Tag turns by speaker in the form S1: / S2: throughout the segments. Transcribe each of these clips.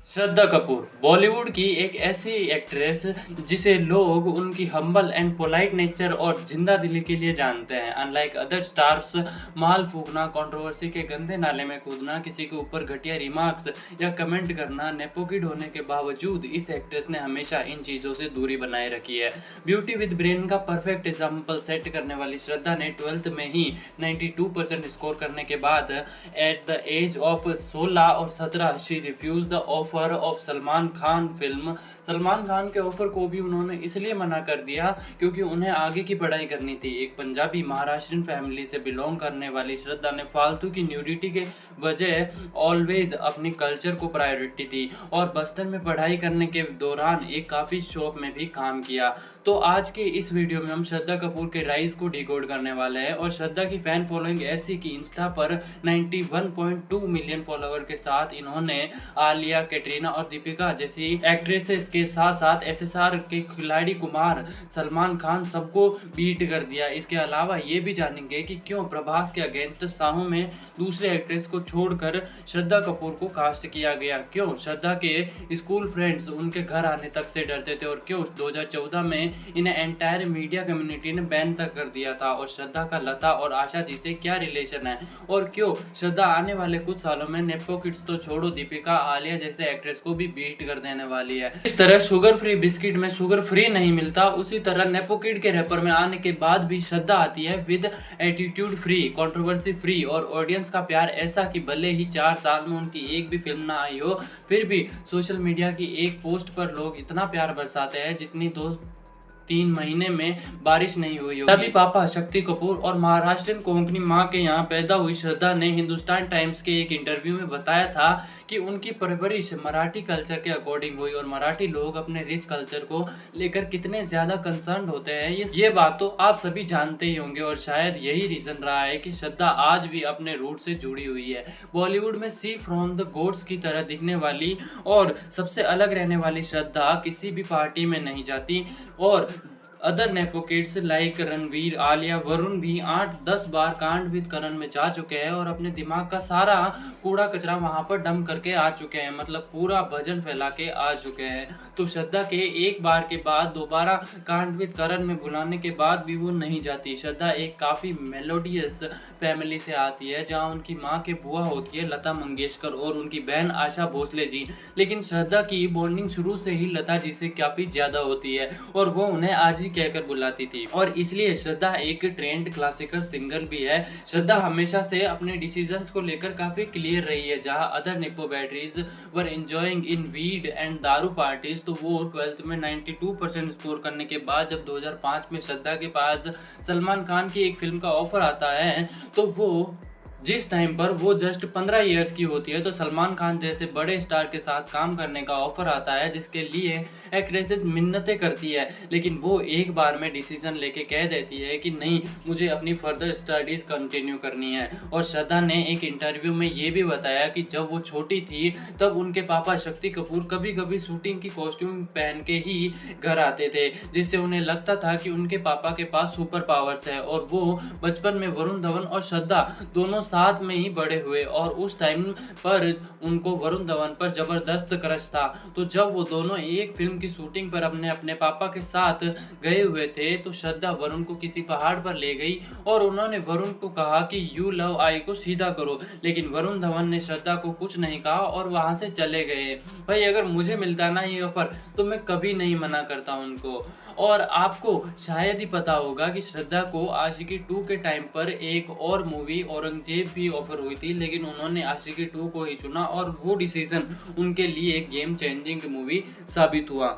S1: श्रद्धा कपूर बॉलीवुड की एक ऐसी एक्ट्रेस जिसे लोग उनकी हम्बल एंड पोलाइट नेचर और जिंदा दिली के लिए जानते हैं। अनलाइक अदर स्टार्स, माल फूकना, कंट्रोवर्सी के गंदे नाले में कूदना, किसी के ऊपर घटिया रिमार्क्स या कमेंट करना, नेपोकिड होने के बावजूद इस एक्ट्रेस ने हमेशा इन चीज़ों से दूरी बनाए रखी है। ब्यूटी विद ब्रेन का परफेक्ट एग्जाम्पल सेट करने वाली श्रद्धा ने 12th में ही 92% स्कोर करने के बाद एट द एज ऑफ 16 और 17 she refuse the offer of Salman Khan film. Salman Khan के ऑफर को भी उन्होंने इसलिए मना कर दिया क्योंकि उन्हें आगे की पढ़ाई करनी थी। एक पंजाबी महाराष्ट्रियन फैमिली से बिलोंग करने वाली श्रद्धा ने फालतू की न्यूडिटी के वजह ऑलवेज अपनी कल्चर को प्रायोरिटी दी और बस्टन में पढ़ाई करने के दौरान एक काफ़ी शॉप में भी काम किया। तो आज के इस वीडियो में हम श्रद्धा कपूर के राइज को डिकोड करने वाले हैं और श्रद्धा की फैन फॉलोइंग ऐसी कि इंस्टा पर 91.2 मिलियन फॉलोवर के साथ इन्होंने आलिया, कैटरीना और दीपिका जैसी एक्ट्रेसेस के साथ साथ एसएसआर के खिलाड़ी कुमार, सलमान खान सबको बीट कर दिया। इसके अलावा ये भी जानेंगे कि क्यों प्रभास के अगेंस्ट साहू में दूसरे एक्ट्रेस को छोड़कर श्रद्धा कपूर को कास्ट किया गया, क्यों श्रद्धा के स्कूल फ्रेंड्स उनके घर आने तक से डरते थे और क्यों 2014 में इन्हें एंटायर मीडिया कम्युनिटी ने बैन तक कर दिया था और श्रद्धा का लता और आशा जी से क्या रिलेशन है और क्यों श्रद्धा आने वाले कुछ सालों में नेपो किड्स तो छोड़ो दिपिका, आलिया जैसे एक्ट्रेस को भी बीट कर देने वाली है। इस तरह शुगर फ्री बिस्किट में शुगर फ्री नहीं मिलता, उसी तरह नेपो किड के रैपर में आने के बाद भी श्रद्धा आती है with attitude free, controversy free और ऑडियंस का प्यार ऐसा कि भले ही 4 साल में उनकी एक भी फिल्म ना आई हो फिर भी सोशल मीडिया की एक पोस्ट पर लोग इतना प्यार बरसाते हैं जितनी 2-3 महीने में बारिश नहीं हुई होगी। तभी पापा शक्ति कपूर और महाराष्ट्रियन कोंकणी माँ के यहाँ पैदा हुई श्रद्धा ने हिंदुस्तान टाइम्स के एक इंटरव्यू में बताया था कि उनकी परवरिश मराठी कल्चर के अकॉर्डिंग हुई और मराठी लोग अपने रिच कल्चर को लेकर कितने ज्यादा कंसर्न होते हैं ये बात तो आप सभी जानते ही होंगे और शायद यही रीजन रहा है कि श्रद्धा आज भी अपने रूट से जुड़ी हुई है। बॉलीवुड में सी फ्रॉम द गोड्स की तरह दिखने वाली और सबसे अलग रहने वाली श्रद्धा किसी भी पार्टी में नहीं जाती और other nepo kids like Ranveer, Alia, Varun भी 8-10 बार कांड विद करण में जा चुके हैं और अपने दिमाग का सारा कूड़ा कचरा वहां पर डंप करके आ चुके हैं, मतलब पूरा भजन फैला के आ चुके हैं। तो श्रद्धा के एक बार के बाद दोबारा कांड विद करण में बुलाने के बाद भी वो नहीं जाती। श्रद्धा एक काफ़ी मेलोडियस फैमिली से आती है जहाँ उनकी माँ के बुआ होती है लता मंगेशकर और उनकी बहन आशा भोसले जी, लेकिन श्रद्धा की बॉन्डिंग शुरू से ही लता जी से काफ़ी ज़्यादा होती है और वो उन्हें आज ही कहकर बुलाती थी और इसलिए श्रद्धा एक ट्रेंड क्लासिकल सिंगर भी है। श्रद्धा हमेशा से अपने डिसीजंस को लेकर काफी क्लियर रही है। जहां other Nipo batteries were enjoying in weed and दारू पार्टीज, तो वो 12th में 92% स्कोर करने के बाद जब 2005 में श्रद्धा के पास सलमान खान की एक फिल्म का ऑफर आता है तो वो जिस टाइम पर वो जस्ट 15 ईयर्स की होती है तो सलमान खान जैसे बड़े स्टार के साथ काम करने का ऑफर आता है जिसके लिए एक्ट्रेसेस मिन्नतें करती है, लेकिन वो एक बार में डिसीजन लेके कह देती है कि नहीं, मुझे अपनी फर्दर स्टडीज कंटिन्यू करनी है। और श्रद्धा ने एक इंटरव्यू में ये भी बताया कि जब वो छोटी थी तब उनके पापा शक्ति कपूर कभी कभी शूटिंग की कॉस्ट्यूम पहन के ही घर आते थे जिससे उन्हें लगता था कि उनके पापा के पास सुपर पावर्स है और वो बचपन में वरुण धवन और श्रद्धा दोनों साथ में ही बड़े हुए और उस टाइम पर उनको वरुण धवन पर जबरदस्त क्रश था। तो जब वो दोनों एक फिल्म की शूटिंग पर अपने पापा के साथ गए हुए थे तो श्रद्धा वरुण को किसी पहाड़ पर ले गई और उन्होंने वरुण को कहा कि यू लव आई को सीधा करो, लेकिन वरुण धवन ने श्रद्धा को कुछ नहीं कहा और वहां से चले गए। भाई अगर मुझे मिलता ना ये ऑफर तो मैं कभी नहीं मना करता उनको। और आपको शायद ही पता होगा कि श्रद्धा को आशिकी 2 के टाइम पर एक और मूवी औरंगजेब भी ऑफर हुई थी, लेकिन उन्होंने आशिकी 2 को ही चुना और वो डिसीजन उनके लिए एक गेम चेंजिंग मूवी साबित हुआ।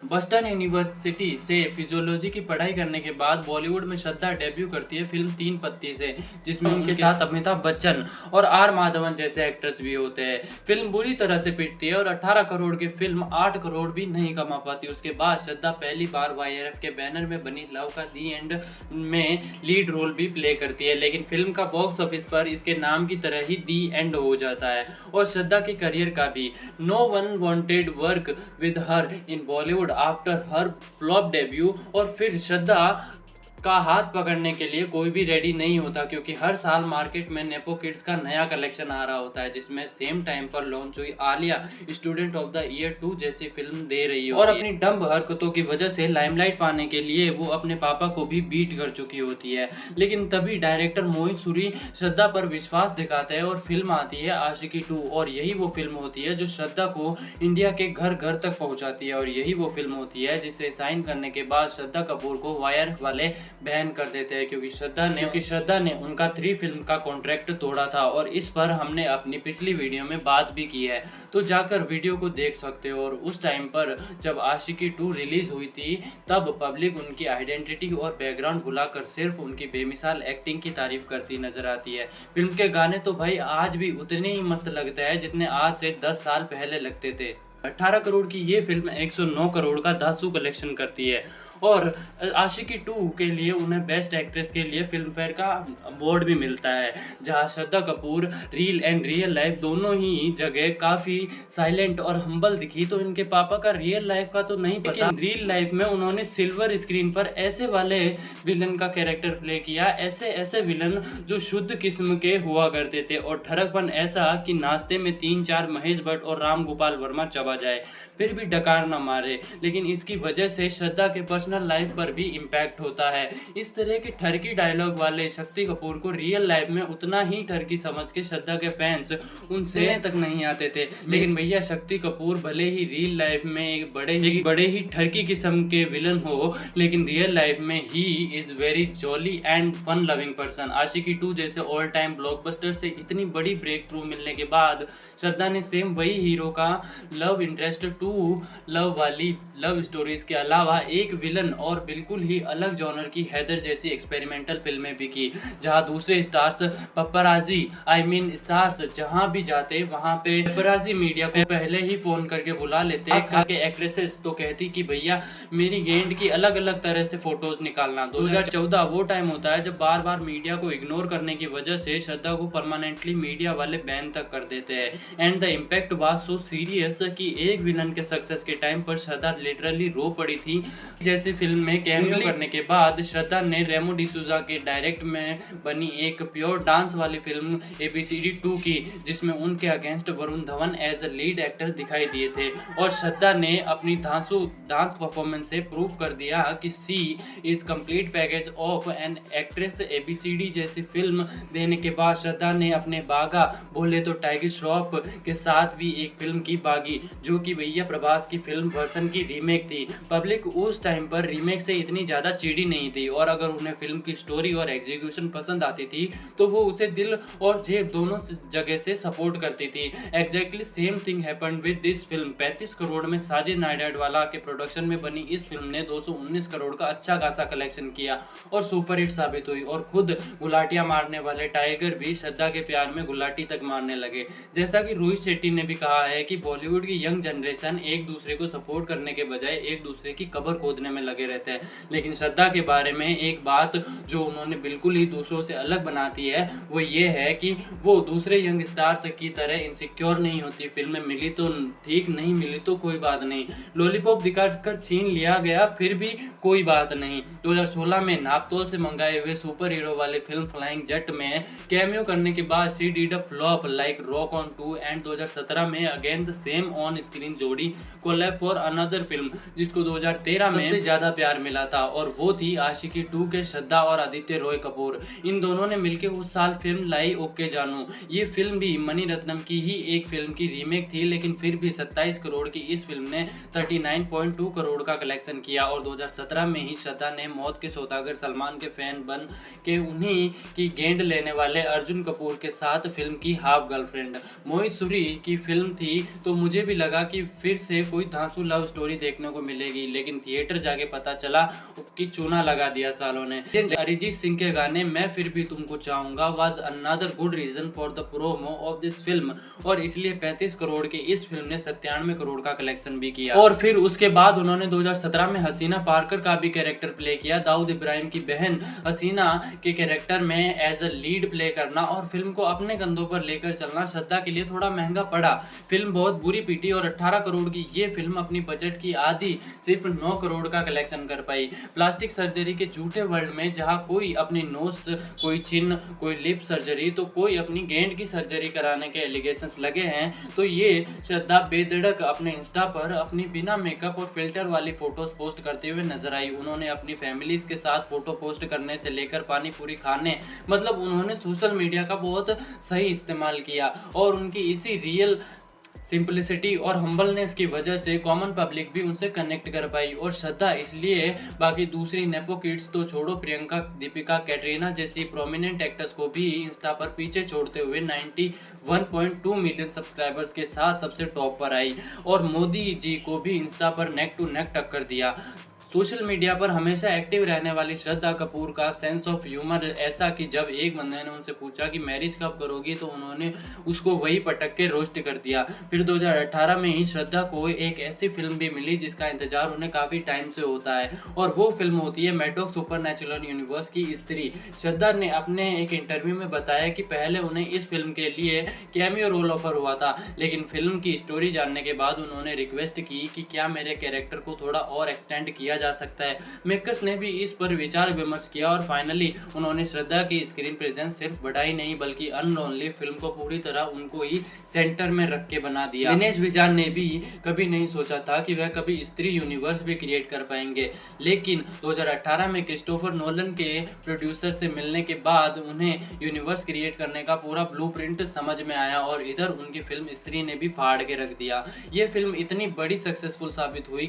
S1: बस्टन यूनिवर्सिटी से फिजियोलॉजी की पढ़ाई करने के बाद बॉलीवुड में श्रद्धा डेब्यू करती है फिल्म 3 पत्ती से, जिसमें उनके साथ अमिताभ बच्चन और आर माधवन जैसे एक्टर्स भी होते हैं। फिल्म बुरी तरह से पिटती है और 18 करोड़ की फिल्म 8 करोड़ भी नहीं कमा पाती। उसके बाद श्रद्धा पहली बार YRF के बैनर में बनी लव का दी एंड में लीड रोल भी प्ले करती है, लेकिन फिल्म का बॉक्स ऑफिस पर इसके नाम की तरह ही दी एंड हो जाता है। और श्रद्धा के करियर का भी no one wanted work with her in Bollywood after her flop debut. और फिर श्रद्धा का हाथ पकड़ने के लिए कोई भी रेडी नहीं होता, क्योंकि हर साल मार्केट में नेपो किड्स का नया कलेक्शन आ रहा होता है, जिसमें सेम टाइम पर लॉन्च हुई Alia student of the year 2 जैसी फिल्म दे रही है और अपनी डम्ब हरकतों की वजह से लाइमलाइट पाने के लिए वो अपने पापा को भी बीट कर चुकी होती है। लेकिन तभी डायरेक्टर मोहित सूरी श्रद्धा पर विश्वास दिखाते हैं और फिल्म आती है आशिकी 2, और यही वो फिल्म होती है जो श्रद्धा को इंडिया के घर घर तक पहुंचाती है, और यही वो फिल्म होती है जिसे साइन करने के बाद श्रद्धा कपूर को वायर वाले बैन कर देते हैं, क्योंकि श्रद्धा ने उनका 3 फिल्म का कॉन्ट्रैक्ट तोड़ा था। और इस पर हमने अपनी पिछली वीडियो में बात भी की है, तो जाकर वीडियो को देख सकते हो। और उस टाइम पर जब आशिकी 2 रिलीज हुई थी तब पब्लिक उनकी आइडेंटिटी और बैकग्राउंड भुलाकर सिर्फ उनकी बेमिसाल एक्टिंग की तारीफ करती नजर आती है। फिल्म के गाने तो भाई आज भी उतने ही मस्त लगते हैं जितने आज से 10 साल पहले लगते थे। 18 करोड़ की ये फिल्म 109 करोड़ का धांसू कलेक्शन करती है, और आशिकी 2 के लिए उन्हें बेस्ट एक्ट्रेस के लिए फिल्म फेयर का अवार्ड भी मिलता है, जहां Shraddha Kapoor reel and real life दोनों ही जगह काफ़ी साइलेंट और हम्बल दिखी। तो इनके पापा का रियल लाइफ का तो नहीं पता, रियल लाइफ में उन्होंने सिल्वर स्क्रीन पर ऐसे वाले विलन का कैरेक्टर प्ले किया, ऐसे ऐसे विलन जो शुद्ध किस्म के हुआ करते थे, और ठरकपन ऐसा कि नाश्ते में 3-4 महेश भट्ट और राम गोपाल वर्मा चबा जाए फिर भी डकार न मारे। लेकिन इसकी वजह से श्रद्धा के पर्सनल लाइफ पर भी इम्पैक्ट होता है। इस तरह के ठरकी डायलॉग वाले शक्ति कपूर को रियल लाइफ में उतना ही ठरकी समझ के श्रद्धा के फैंस उनसे तक नहीं आते थे। लेकिन भैया शक्ति कपूर भले ही रियल लाइफ में एक बड़े ही ठरकी किस्म के विलन हो, लेकिन रियल लाइफ में he is very jolly and fun loving person. Aashiqui 2 जैसे ऑल टाइम ब्लॉकबस्टर से इतनी बड़ी ब्रेक थ्रू मिलने के बाद श्रद्धा ने सेम वही हीरो का लव इंटरेस्ट 2 लव वाली लव स्टोरीज के अलावा एक विलन और बिल्कुल ही अलग जॉनर की हैदर जैसी एक्सपेरिमेंटल फिल्में भी की, जहां दूसरे स्टार्स पप्पराजी स्टार्स जहां भी जाते वहां पे पप्पराजी मीडिया को पहले ही फोन करके बुला लेते। खाके एक्ट्रेसेस तो कहती कि भैया मेरी गेंड की अलग अलग तरह से फोटोज निकालना। 2014 वो टाइम होता है जब बार बार मीडिया को इग्नोर करने की वजह से श्रद्धा को परमानेंटली मीडिया वाले बैन तक कर देते हैं। And the impact was so serious कि एक विलन के सक्सेस के टाइम पर श्रद्धा लिटरली रो पड़ी थी। जैसे फिल्म में कैमियो करने के बाद श्रद्धा ने रेमो डिसूजा के डायरेक्ट में बनी एक प्योर डांस वाली फिल्म ABCD 2 की, जिसमें उनके against Varun Dhawan as a lead actor दिखाई दिए थे। और श्रद्धा ने अपनी धांसू डांस परफॉर्मेंस से प्रूव कर दिया कि she is complete package of an actress. ABCD जैसी फिल्म देने के बाद श्रद्धा ने अपने बागा बोले तो टाइगर श्रॉफ के साथ भी एक फिल्म की बागी, जो कि भैया प्रभास की फिल्म वर्सन की रीमेक थी। पब्लिक उस टाइम पर रीमेक से इतनी ज्यादा चिड़ी नहीं थी, और अगर उन्हें फिल्म की स्टोरी और एग्जीक्यूशन पसंद आती थी तो वो उसे दिल और जेब दोनों जगह से सपोर्ट करती थी। Exactly same thing happened with this film. 35 crore में साजिद नाडियाडवाला के प्रोडक्शन में बनी इस फिल्म ने 219 करोड़ का अच्छा खासा कलेक्शन किया और सुपर हिट साबित हुई, और खुद गुलाटियां मारने वाले टाइगर भी श्रद्धा के प्यार में गुलाटी तक मारने लगे। जैसा कि रोहित शेट्टी ने भी कहा है कि बॉलीवुड की यंग जनरेशन एक दूसरे को सपोर्ट करने के बजाय एक दूसरे की कब्र खोदने में लगे रहते हैं। लेकिन श्रद्धा के बारे में एक बात जो उन्होंने बिल्कुल ही दूसरों से अलग बनाती है वो ये है कि वो दूसरे यंग स्टार्स की तरह इनसिक्योर नहीं होती। फिल्में मिली तो ठीक, नहीं मिली तो कोई बात नहीं, लॉलीपॉप दिखाकर छीन लिया गया फिर भी कोई बात नहीं। 2016 में नापतोल से मंगाए हुए सुपर हीरो वाले फिल्म फ्लाइंग जट में कैमियो करने के बाद she did a flop like rock on 2। And 2017 में again the same on screen जोड़ी कोलैब फॉर अनदर फिल्म, जिसको 2013 में सबसे ज्यादा प्यार मिला था, और वो थी आशिकी 2 के श्रद्धा और आदित्य रॉय कपूर। इन दोनों ने मिलकर उस साल फिल्म लाई ओके जानू। ये फिल्म भी मणि रत्नम की ही एक फिल्म की रीमेक थी, लेकिन फिर भी 27 करोड़ की इस फिल्म ने 39.2 करोड़ का कलेक्शन किया। और 2017 में ही श्रद्धा ने मौत के सौदागर सलमान के फैन बन के उन्हीं की गेंद लेने वाले अर्जुन कपूर के साथ फिल्म की हाफ गर्लफ्रेंड मोहित सूरी की फिल्म थी। तो मुझे भी लगा कि फिर से कोई धांसू लव स्टोरी देखने को मिलेगी, लेकिन थिएटर जाके पता चला कि चूना लगा दिया सालों ने। अरिजीत सिंह के गाने मैं फिर भी तुमको चाहूंगा was another good reason for the promo of this film, और इसलिए 35 करोड़ की इस फिल्म ने 97 करोड़ का कलेक्शन भी किया। और फिर उसके बाद उन्होंने 2017 में हसीना पार्कर का भी कैरेक्टर प्ले किया, दाऊद इब्राहिम की बहन हसीना के कैरेक्टर में एज अ लीड प्ले करना और फिल्म को अपने कंधों पर लेकर चलना श्रद्धा के लिए थोड़ा महंगा पड़ा। फिल्म बहुत बुरी पीटी और 18 करोड़ की ये फिल्म अपनी बजट की आधी सिर्फ 9 करोड़ का कलेक्शन कर पाई। प्लास्टिक सर्जरी के झूठे वर्ल्ड में जहां कोई अपनी नोज, कोई चिन, कोई लिप सर्जरी तो कोई अपनी गेंड की सर्जरी कराने के एलिगेशंस लगे हैं, तो ये श्रद्धा बेधड़क अपने इंस्टा पर अपनी बिना मेकअप और फिल्टर वाली फोटोज पोस्ट करते हुए नजर आई। उन्होंने अपनी फैमिलीज के साथ फोटो पोस्ट करने से लेकर पानी पूरी खाने, मतलब उन्होंने सोशल मीडिया का बहुत सही इस्तेमाल किया और उनकी इसी रियल सिंपलिसिटी और हम्बलनेस की वजह से कॉमन पब्लिक भी उनसे कनेक्ट कर पाई। और श्रद्धा इसलिए बाकी दूसरी नेपो किड्स तो छोड़ो, प्रियंका, दीपिका, कैटरीना जैसी प्रोमिनेंट एक्टर्स को भी इंस्टा पर पीछे छोड़ते हुए 91.2 मिलियन सब्सक्राइबर्स के साथ सबसे टॉप पर आई और मोदी जी को भी इंस्टा पर नेक टू नेक टक्कर दिया। सोशल मीडिया पर हमेशा एक्टिव रहने वाली श्रद्धा कपूर का सेंस ऑफ ह्यूमर ऐसा कि जब एक बंदे ने उनसे पूछा कि मैरिज कब करोगी तो उन्होंने उसको वही पटक के रोस्ट कर दिया। फिर 2018 में ही श्रद्धा को एक ऐसी फिल्म भी मिली जिसका इंतजार उन्हें काफ़ी टाइम से होता है और वो फिल्म होती है मैडॉक सुपरनैचुरल यूनिवर्स की स्त्री। श्रद्धा ने अपने एक इंटरव्यू में बताया कि पहले उन्हें इस फिल्म के लिए कैमियो रोल ऑफर हुआ था, लेकिन फिल्म की स्टोरी जानने के बाद उन्होंने रिक्वेस्ट की कि क्या मेरे कैरेक्टर को थोड़ा और एक्सटेंड किया जा सकता है। मेकर्स ने भी इस पर विचार विमर्श किया और फाइनली उन्होंने श्रद्धा की स्क्रीन प्रेजेंस सिर्फ बढ़ाई नहीं बल्कि अनलोनली फिल्म को पूरी तरह उनको ही सेंटर में रख के बना दिया। दिनेश विजान ने भी कभी नहीं सोचा था कि वह कभी स्त्री यूनिवर्स भी क्रिएट कर पाएंगे, लेकिन 2018 में क्रिस्टोफर नोलन के प्रोड्यूसर से मिलने के बाद उन्हें यूनिवर्स क्रिएट करने का पूरा ब्लूप्रिंट समझ में आया और इधर उनकी फिल्म स्त्री ने भी फाड़ के रख दिया। ये फिल्म इतनी बड़ी सक्सेसफुल साबित हुई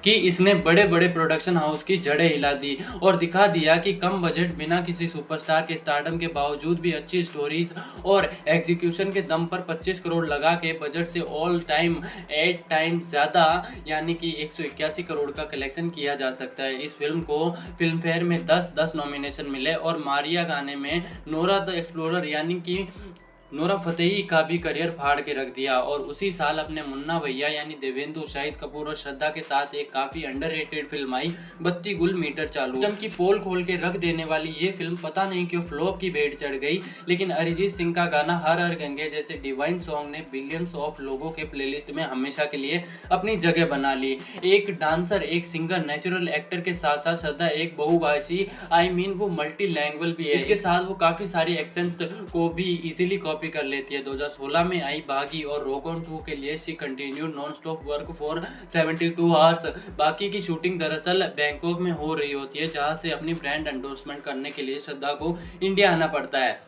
S1: कि इसने बड़े बड़े प्रोडक्शन हाउस की जड़ें हिला दी और दिखा दिया कि कम बजट बिना किसी सुपरस्टार के स्टारडम के बावजूद भी अच्छी स्टोरीज और एग्जीक्यूशन के दम पर 25 करोड़ लगा के बजट से ऑल टाइम 8 टाइम्स ज़्यादा यानी कि 181 करोड़ का कलेक्शन किया जा सकता है। इस फिल्म को फिल्म फेयर में 10 नॉमिनेशन मिले और मारिया गाने में नोरा द एक्सप्लोरर यानी कि नोरा फतेही का भी करियर फाड़ के रख दिया और उसी साल अपने मुन्ना भैया यानी देवेंदु, शाहिद कपूर और श्रद्धा के साथ एक काफी अंडररेटेड फिल्म आई बत्ती गुल मीटर चालू। की पोल खोल के रख देने वाली ये फिल्म पता नहीं क्यों फ्लॉप की भेंट चढ़ गई, लेकिन अरिजीत सिंह का गाना हर हर गंगे जैसे डिवाइन सॉन्ग ने बिलियंस ऑफ लोगों के प्लेलिस्ट में हमेशा के लिए अपनी जगह बना ली। एक डांसर, एक सिंगर, नेचुरल एक्टर के साथ साथ श्रद्धा एक बहुभाषी वो मल्टी लैंग्वेज भी है। इसके साथ वो काफी सारी एक्सेंट्स को भी इजीली कॉपी कर लेती है। 2016 में आई बागी और रॉक ऑन 2 के लिए she continued non stop work for 72 hours. बाकी की शूटिंग दरअसल बैंकॉक में हो रही होती है जहां से अपनी ब्रांड एंडोर्समेंट करने के लिए श्रद्धा को इंडिया आना पड़ता है।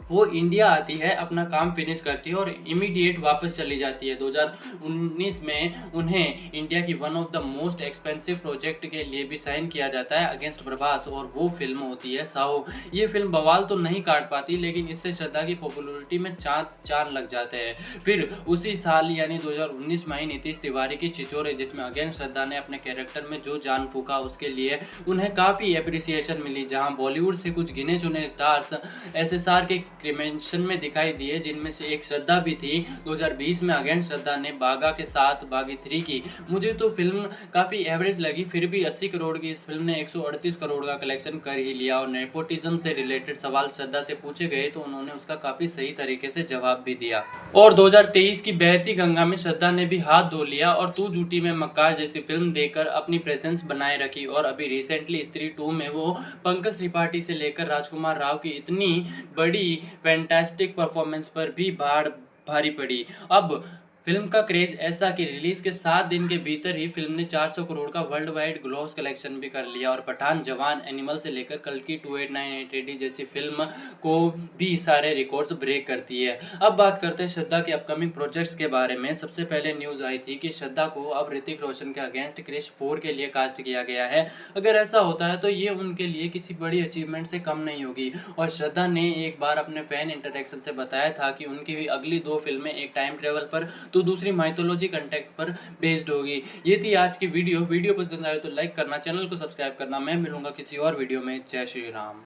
S1: वो इंडिया आती है, अपना काम फिनिश करती है और इमीडिएट वापस चली जाती है। 2019 में उन्हें इंडिया की one of the most expensive project के लिए भी साइन किया जाता है अगेंस्ट प्रभास और वो फिल्म होती है साहो। ये फिल्म बवाल तो नहीं काट पाती लेकिन इससे श्रद्धा की पॉपुलैरिटी में चांद लग जाते हैं। फिर उसी साल यानी 2019 में आई नीतीश तिवारी की छिछोरे, जिसमें अगेन श्रद्धा ने अपने कैरेक्टर में जो जान फूका उसके लिए उन्हें काफ़ी एप्रिसिएशन मिली, जहाँ बॉलीवुड से कुछ गिने चुने स्टार्स SSR के क्रिमेंशन में दिखाई दिए जिनमें से एक श्रद्धा भी थी। 2020 में अगेन श्रद्धा ने बागा के साथ बागी 3 की। मुझे तो फिल्म काफ़ी एवरेज लगी, फिर भी 80 करोड़ की इस फिल्म ने 138 करोड़ का कलेक्शन कर ही लिया और नेपोटिज्म से रिलेटेड सवाल श्रद्धा से पूछे गए तो उन्होंने उसका काफ़ी सही तरीके से जवाब भी दिया। और 2023 की बहती गंगा में श्रद्धा ने भी हाथ धो लिया और तू झूठी में मक्कार जैसी फिल्म देकर अपनी प्रेजेंस बनाए रखी और अभी रिसेंटली स्त्री 2 में वो पंकज त्रिपाठी से लेकर राजकुमार राव की इतनी बड़ी फैंटास्टिक परफॉर्मेंस पर भी भारी पड़ी। अब फिल्म का क्रेज ऐसा कि रिलीज के 7 दिन के भीतर ही फिल्म ने 400 करोड़ का वर्ल्ड वाइड ग्लॉस कलेक्शन भी कर लिया और पठान, जवान, एनिमल से लेकर कल की 2898 जैसी फिल्म को भी सारे रिकॉर्ड्स ब्रेक करती है। अब बात करते हैं श्रद्धा के अपकमिंग प्रोजेक्ट्स के बारे में। सबसे पहले न्यूज आई थी कि श्रद्धा को अब ऋतिक रोशन के अगेंस्ट क्रिश 4 के लिए कास्ट किया गया है। अगर ऐसा होता है तो ये उनके लिए किसी बड़ी अचीवमेंट से कम नहीं होगी और श्रद्धा ने एक बार अपने फैन इंटरेक्शन से बताया था कि उनकी अगली 2 फिल्में एक टाइम ट्रेवल पर तो दूसरी माइथोलॉजी कंटेक्ट पर बेस्ड होगी। ये थी आज की वीडियो पसंद आए तो लाइक करना, चैनल को सब्सक्राइब करना। मैं मिलूंगा किसी और वीडियो में। जय श्री राम।